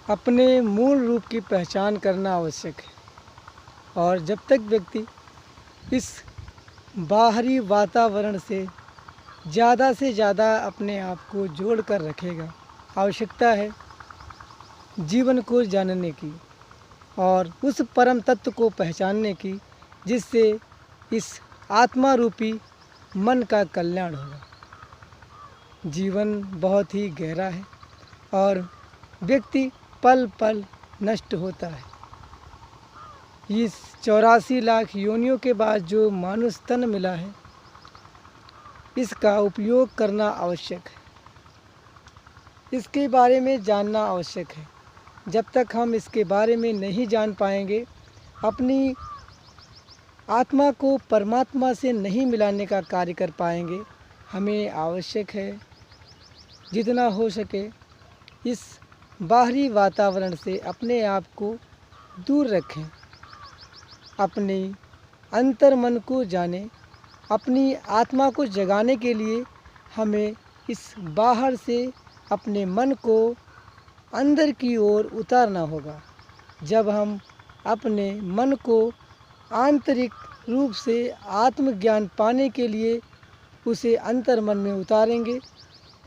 अपने मूल रूप की पहचान करना आवश्यक है। और जब तक व्यक्ति इस बाहरी वातावरण से ज़्यादा अपने आप को जोड़ कर रखेगा, आवश्यकता है जीवन को जानने की और उस परम तत्व को पहचानने की, जिससे इस आत्मा रूपी मन का कल्याण होगा। जीवन बहुत ही गहरा है और व्यक्ति पल पल नष्ट होता है। इस 84 लाख योनियों के बाद जो मानुष तन मिला है, इसका उपयोग करना आवश्यक है। इसके बारे में जानना आवश्यक है। जब तक हम इसके बारे में नहीं जान पाएंगे, अपनी आत्मा को परमात्मा से नहीं मिलाने का कार्य कर पाएंगे। हमें आवश्यक है जितना हो सके इस बाहरी वातावरण से अपने आप को दूर रखें, अपने अंतर मन को जानें। अपनी आत्मा को जगाने के लिए हमें इस बाहर से अपने मन को अंदर की ओर उतारना होगा। जब हम अपने मन को आंतरिक रूप से आत्मज्ञान पाने के लिए उसे अंतर मन में उतारेंगे,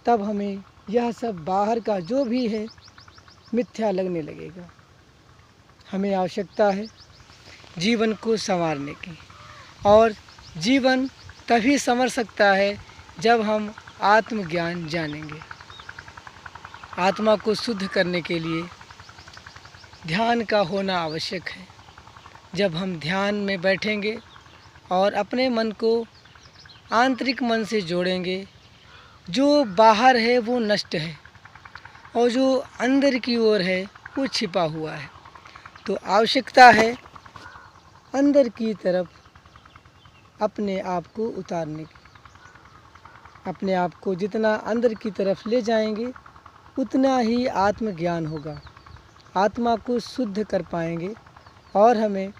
तब हमें यह सब बाहर का जो भी है मिथ्या लगने लगेगा। हमें आवश्यकता है जीवन को संवारने की, और जीवन तभी संवर सकता है जब हम आत्मज्ञान जानेंगे। आत्मा को शुद्ध करने के लिए ध्यान का होना आवश्यक है। जब हम ध्यान में बैठेंगे और अपने मन को आंतरिक मन से जोड़ेंगे, जो बाहर है वो नष्ट है और जो अंदर की ओर है वो छिपा हुआ है। तो आवश्यकता है अंदर की तरफ अपने आप को उतारने की। अपने आप को जितना अंदर की तरफ ले जाएंगे, उतना ही आत्मज्ञान होगा। आत्मा को शुद्ध कर पाएंगे और हमें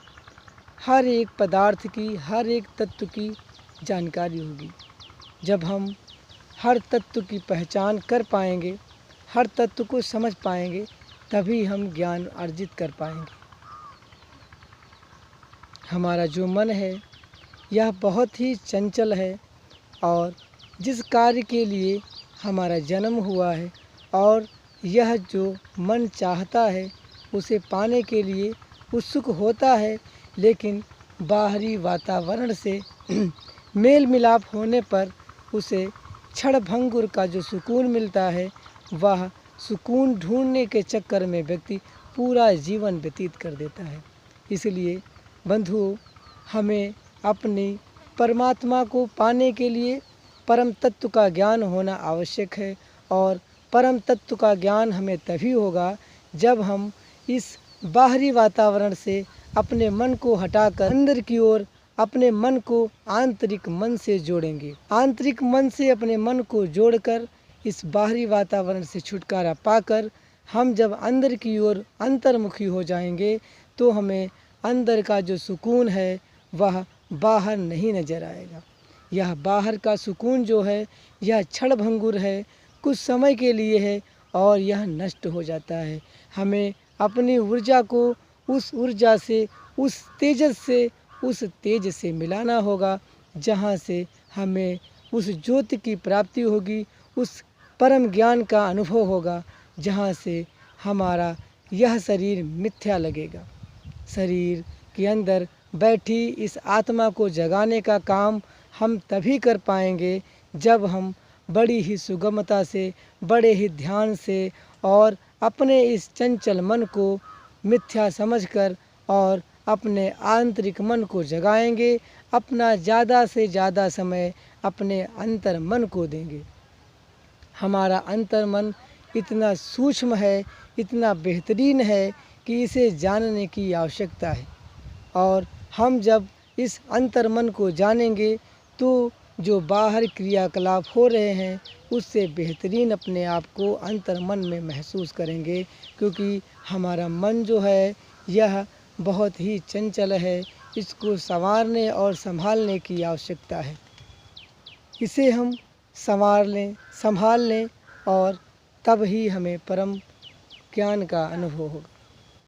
हर एक पदार्थ की, हर एक तत्व की जानकारी होगी। जब हम हर तत्व की पहचान कर पाएंगे, हर तत्व को समझ पाएंगे, तभी हम ज्ञान अर्जित कर पाएंगे। हमारा जो मन है यह बहुत ही चंचल है, और जिस कार्य के लिए हमारा जन्म हुआ है और यह जो मन चाहता है उसे पाने के लिए उत्सुक होता है, लेकिन बाहरी वातावरण से मेल मिलाप होने पर उसे क्षणभंगुर का जो सुकून मिलता है, वह सुकून ढूंढने के चक्कर में व्यक्ति पूरा जीवन व्यतीत कर देता है। इसलिए बंधुओं, हमें अपनी परमात्मा को पाने के लिए परम तत्व का ज्ञान होना आवश्यक है। और परम तत्व का ज्ञान हमें तभी होगा जब हम इस बाहरी वातावरण से अपने मन को हटाकर अंदर की ओर अपने मन को आंतरिक मन से जोड़ेंगे। आंतरिक मन से अपने मन को जोड़कर इस बाहरी वातावरण से छुटकारा पाकर हम जब अंदर की ओर अंतर्मुखी हो जाएंगे, तो हमें अंदर का जो सुकून है वह बाहर नहीं नजर आएगा। यह बाहर का सुकून जो है यह क्षणभंगुर है, कुछ समय के लिए है और यह नष्ट हो जाता है। हमें अपनी ऊर्जा को उस ऊर्जा से, उस तेज से मिलाना होगा, जहाँ से हमें उस ज्योति की प्राप्ति होगी, उस परम ज्ञान का अनुभव होगा, जहाँ से हमारा यह शरीर मिथ्या लगेगा। शरीर के अंदर बैठी इस आत्मा को जगाने का काम हम तभी कर पाएंगे जब हम बड़ी ही सुगमता से, बड़े ही ध्यान से और अपने इस चंचल मन को मिथ्या समझकर और अपने आंतरिक मन को जगाएंगे। अपना ज़्यादा से ज़्यादा समय अपने अंतर मन को देंगे। हमारा अंतर मन इतना सूक्ष्म है, इतना बेहतरीन है कि इसे जानने की आवश्यकता है। और हम जब इस अंतर मन को जानेंगे, तो जो बाहर क्रियाकलाप हो रहे हैं उससे बेहतरीन अपने आप को अंतर मन में महसूस करेंगे, क्योंकि हमारा मन जो है यह बहुत ही चंचल है। इसको संवारने और संभालने की आवश्यकता है। इसे हम संवार लें, संभाल लें, और तब ही हमें परम ज्ञान का अनुभव होगा।